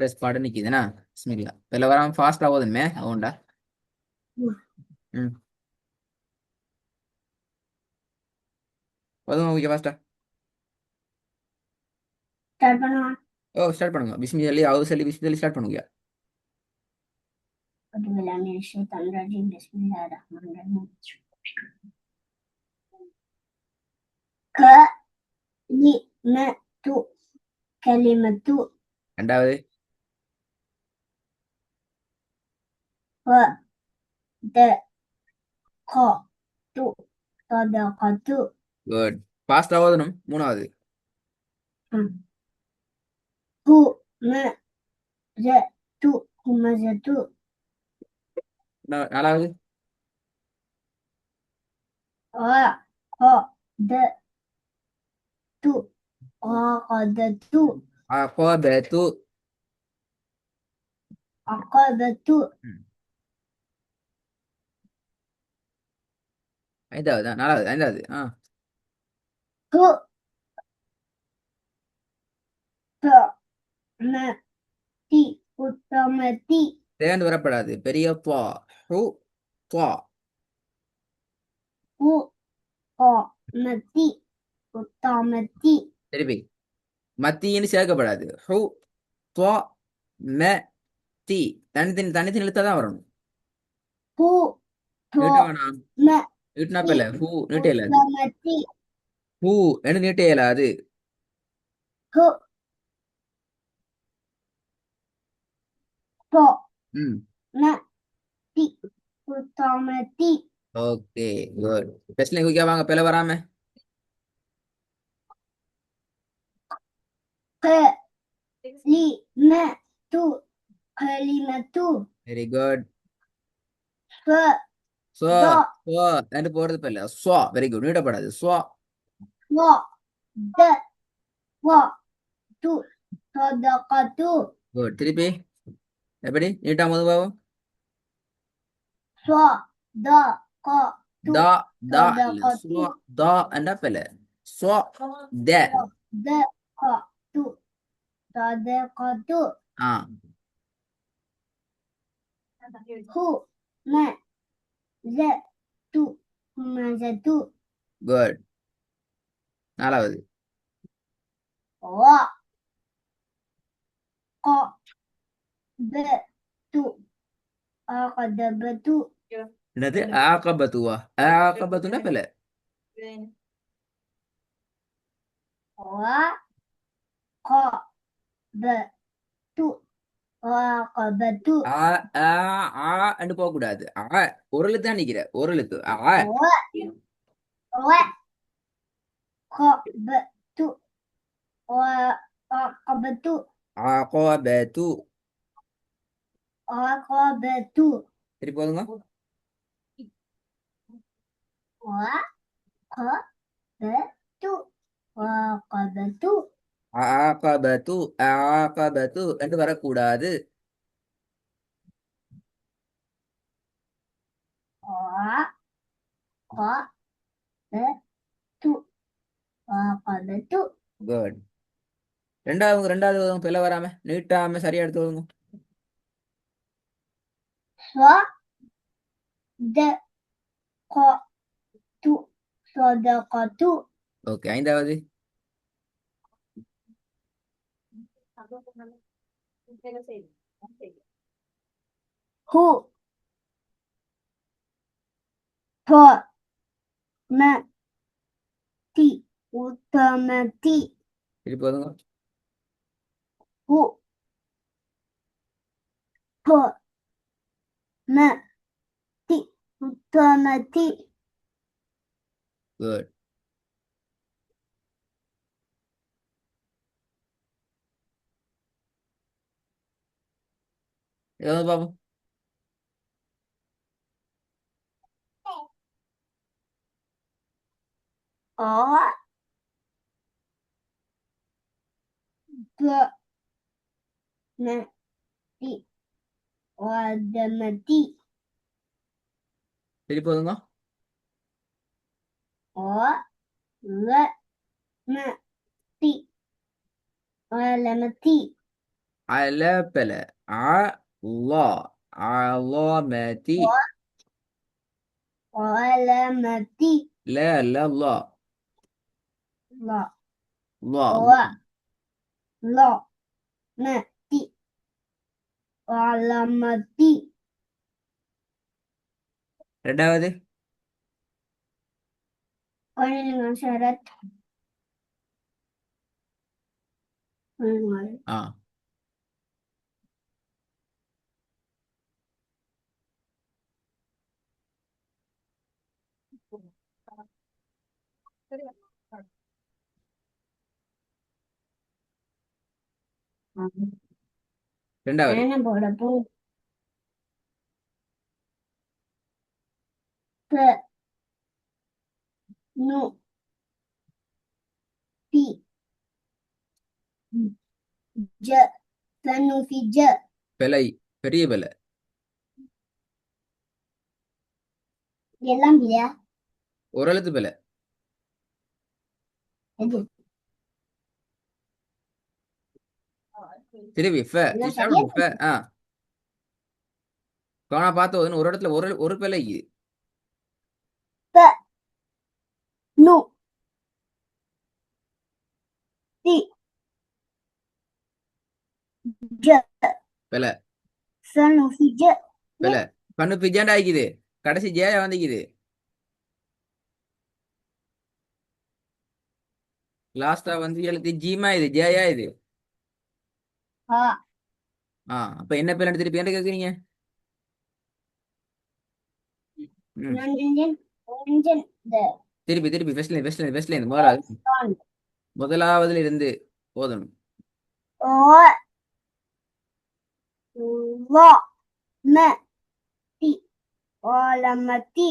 Test பாட்டு நிக்குதுண்ணா. பிஸ்மில்லா இதுல வராம ஃபாஸ்டா போதுமே அவன்டா. ம் போதுமா ஓகே ஃபாஸ்டா. ஸ்டார்ட் பண்ணுவா. ஓ ஸ்டார்ட் பண்ணுங்க. பிஸ்மில்லி அவு சொல்லி பிஸ்மில்லி ஸ்டார்ட் பண்ணுங்க. கலிமத்து கலிமத்து ரெண்டாவது வதகத்து சதகத்து குட். ஃபாஸ்டா ஓதணும். மூணாவது ஹுமரத்து ஹுமசத்து நாலாவது ஆகதத்து ஆகதத்து அகபத்து. அகதத்து ஐந்தாவது நாலாவது ஐந்தாவது உத்தமதி உத்தமதி தேர்ந்து வரப்படாது. பெரிய துவா. ஹு துவா. உத்தமதி உத்தமதி திருப்பி மத்தின்னு சேர்க்கப்படாது. ஹு துவா ம தி தனித்தனி தனித்தனி எழுத்தா தான் வரணும். ஹு நீட்ட வேணாம். நீட்டினா தோமதி பெல ஹூ நீட்ட இயலாது. உத்தமதி ஹூ என்று நீட்ட இயலாது. ஹு ம் தோமதி உத்தமதி ஓகே குட். பெஸ்ட்ல குயிக்கா வாங்க பெல வராம. கலிமத்து கலிமத்து வெரி குட். ஸ்வ சோ த சோ என்று போறது பெல ஸ்வா. Very good. நீட்டப்படாது. ஸ்வா. வ த வ து சதகத்து குட். திருப்பி எப்படி நீட்டா போது பாவம். ஸ்வ த க து தா தா இல்ல சதகத்து ஸ்வா தா என்றா பெல ஸ்வா த த க து சதகத்து ஆ ஹு ம ஜ து ஹுமசத்து குட். நாலாவது வ க ப து அகதபத்து என்னது ஆகபத்துவா. ஆகபத்துனா பெல வ க ப து அகபத்து ஆ ஆ ஆ என்று போக கூடாது. ஒரு எழுத்து தான் நிக்கிற. ஒரு எழுத்து வ வ க ப து அகபத்து ஆகபத்து. அகபத்து சரி போதுங்க. வ க ப து அகபத்து ஆகபத்து ஆகபத்து என்று வரக்கூடாது. வ க ப து அகபத்து குட். ரெண்டாவது பிள்ளை வராம நீட்டாம சரியா எடுத்து வருங்க. ஸ்வ த க து சதகத்து ஓகே. ஐந்தாவது ஹு ப ம தி உத்தமதி சரி போதுங்க. ஹு ப ம தி உத்தமதி குட். ஏதாவது பாப்போம். ஆ ப ம தி வதமதி சரி போதுங்க. ஆ வ ம தி வலமதி அலபல அலா அலாமதி علامتي لا لا لا لا لا لا متي علامتي ரெண்டாவது قلنا شرط قلنا ஆ ரெண்டாவது أنا بقول ف نو في ج فنو في ج பிழை பெரிய பிழை எல்லாம் இல்லையா ஒரு எழுத்து பிழை எது திருப்பி ஃப எல்லாம் சரியா சாப்பிடு ஃப ஆ காணா பார்த்து ஒரு இடத்துல ஒரு பிழை ف نو في ج பிழை فنو في ج பிழை பண்ணு பிஜாண்டா ஆயிக்குது கடைசி ஜேயா வந்துக்குது லாஸ்டா வந்து எழுத்து ஜீமா இது ஜேயா இது ها அப்ப என்ன பிள்ளை திருப்பி என்ன கேக்குறீங்க ம் நஞ்சன் நஞ்சன் த திருப்பி திருப்பி ஃபர்ஸ்ட்ல இருந்து முதலாவது தான் முதலாவதுல இருந்து போதணும் ஓ வா ம தி ஓலமதி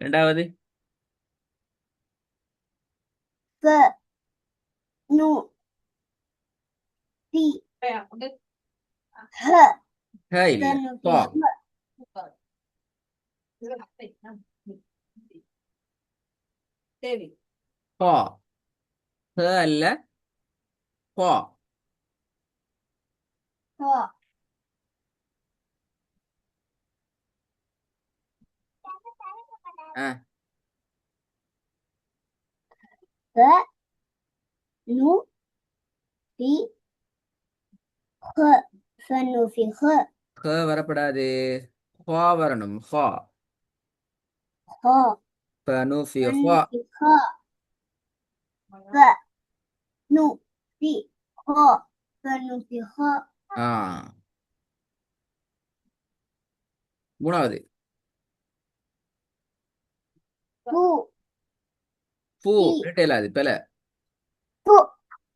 ரெண்டாவது க நு தி ஹ ஹ இல்ல தனு பா பா ஹ அல்ல பா ஹ ஆ க நு தி ஹ ஃபனு ஃபி ஹ ஹ வரப்படாது ஹா வரணும் ஹா ஹ ஃபனு ஃபி ஃபனு ஹா ஃபி ஹ க நு தி ஹ ஃபனு ஃபி ஹ ஆ மூணாவது பு பூ தி ரெட்டையில அது பிழை பு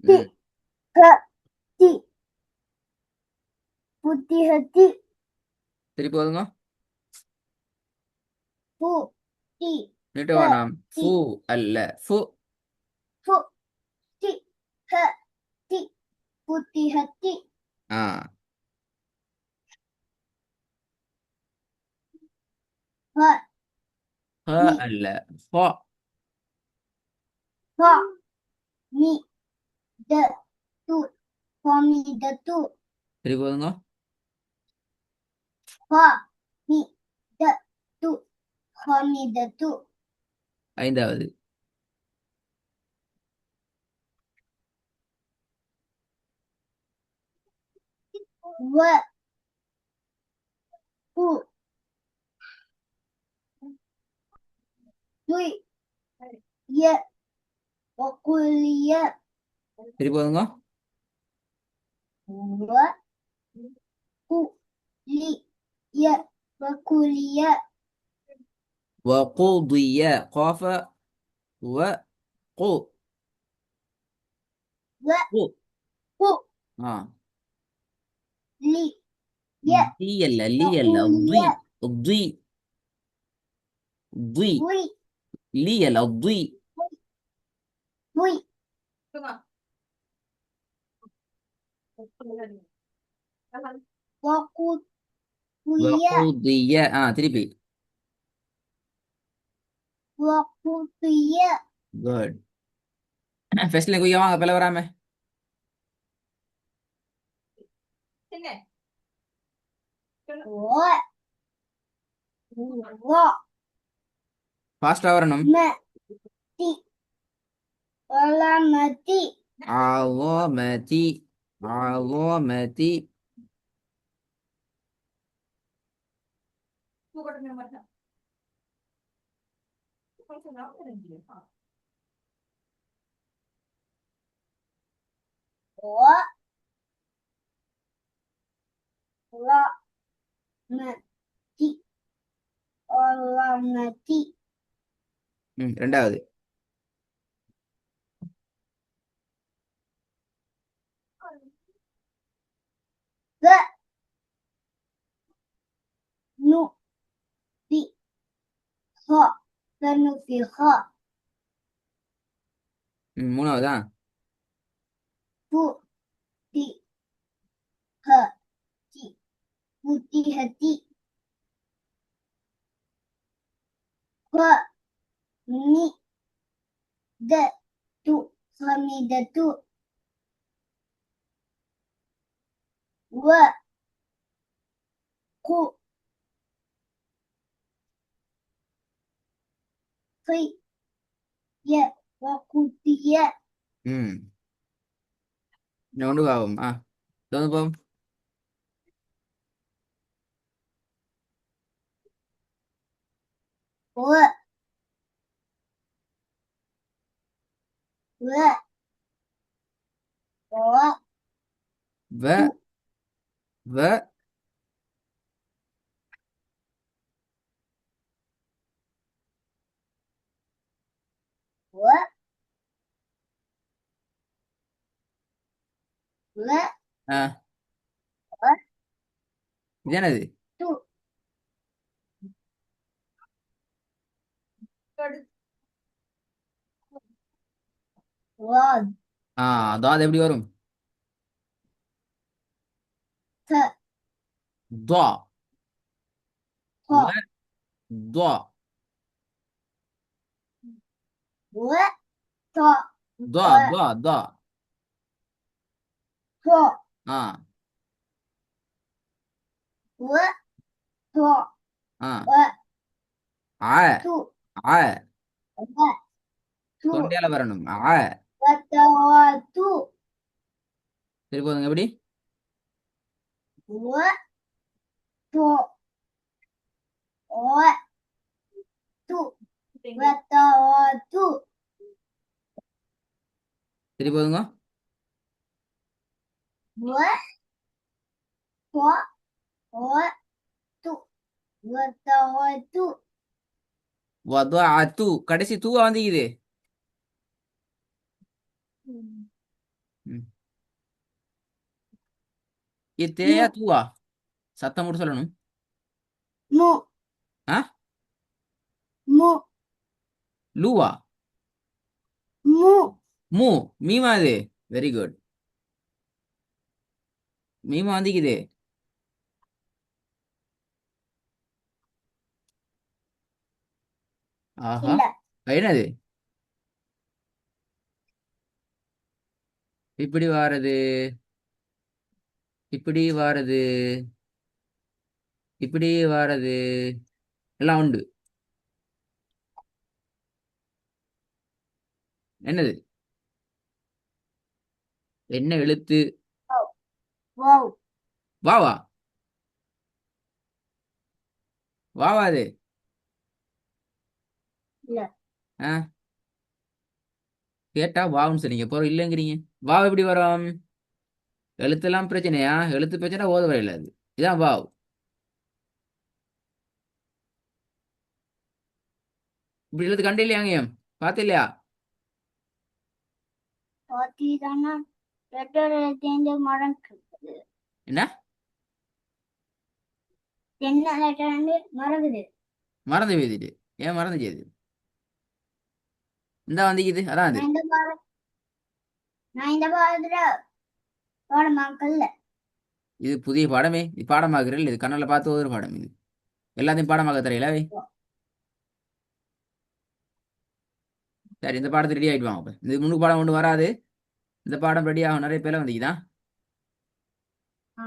தி ம் க தி புத்திஹத்தி திருப்பி போதுங்க பு தி நீட்ட க வேணாம் தி ஃபூ அல்ல ஃபு பு தி க தி புத்திஹத்தி ஆ ஹ ஹ மி அல்ல ஃபா ஹ மி த து ஹமி த து திருப்பி போதுங்க ஹ மி த து ஹமி த து ஐந்தாவது வ பு துய் ய வகுலிய திருப்பி போதுங்க வ கு லி ய வகுலிய وقضي قاف وقو வ قو கு ஆ லி ய لي ضي வகுலிய الضي ضي உய் لي الضي உய் வகுலிய وقضي திருப்பி வகுலிய குட் ஃபர்ஸ்ட்ல குய்யா வாங்க பிள்ளை வராம 我我 ஃபாஸ்டா வரணும். மதி வளமதி அலமதி அலமதி.我வளமதி வளமதி ரெண்டாவது. க நு பி ஹ கனு பி ஹ மூணாவதா. பு தி ஹ தி புத்தி ஹதி ஹ நி த து ஹமிதத்து வ கு ஃபை ய வகுத்திய இன்னும் கொண்டு ஆகும். போம். வ வ வ வ வ வ வ ஆ, இது என்னது? து வ அது எப்படி வரும்? த துவா ஹ துவா வ த துவா வ துவா துவா. ஹ ஆ வ த ஆ வ ஆ து ஆ வ து தொண்டையால வரணும். வ த வ து சரி போதுங்க. எப்படி? வ த வ து வ த வ து சரி போதுங்க. வ த வ து வ த வ து வதுஅத்து கடைசி தூவா வந்துக்குது. ம். இது தேயா தூவா? சத்தம் போட்டு சொல்லணும். மு ஆ மு லூவா மு மூ மீமா இது. Very good. மீமா வந்துக்குது. ஆஹா, இல்ல என்னது இப்படி வாரது? இப்படி வாரது? இப்படி வாரது? எல்லாம் உண்டு. என்னது? என்ன எழுத்து? வாவ் வாவா வாவா அது? இல்ல ஆ கேட்டா வாவுன்னு சொன்னீங்க, போறோம் இல்லைங்கிறீங்க. வாவ் எப்படி வரும்? எழுத்தெல்லாம் பிரச்சனையா? எழுத்து பிரச்சனை ஓத வரையில அது. இதான் வாவ். இப்படி எழுத்து கண்டு இல்லையா அங்கேயும்? பார்த்து இல்லையா? பாத்தீங்கன்னா லெட்டர் எழுதி மறக்குது என்ன என்ன லெட்டர் வந்து மறக்குது மறந்து எழுதிட்டு? ஏன் மறந்து செய்யுது? இந்த வந்துக்குது, அதான் அது. நான் இந்த பாட நான் இந்த பாடத்துல பாடமாக்கல்ல இது புதிய பாடமே. இது பாடமாக்குறீர்கள். இது கண்ணால பார்த்து ஒரு பாடம் இது. எல்லாத்தையும் பாடமாக்க தெரியல வை. சரி, இந்த பாடத்தை ரெடி ஆகிட்டு வாங்க. அப்ப இந்த முன்னுக்கு பாடம் ஒன்று வராது. இந்த பாடம் ரெடி ஆகும். நிறைய பேர் வந்துக்குதா? ஆ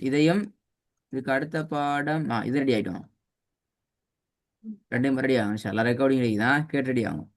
இதையும் இதுக்கு அடுத்த பாடம் இது ரெடி ஆயிட்டோம். ரெண்டையும் ரெடி ஆகும். இன்ஷா அல்லாஹ் ரெக்கார்டிங் ரெடி தான், கேட்டு ரெடி ஆகும்.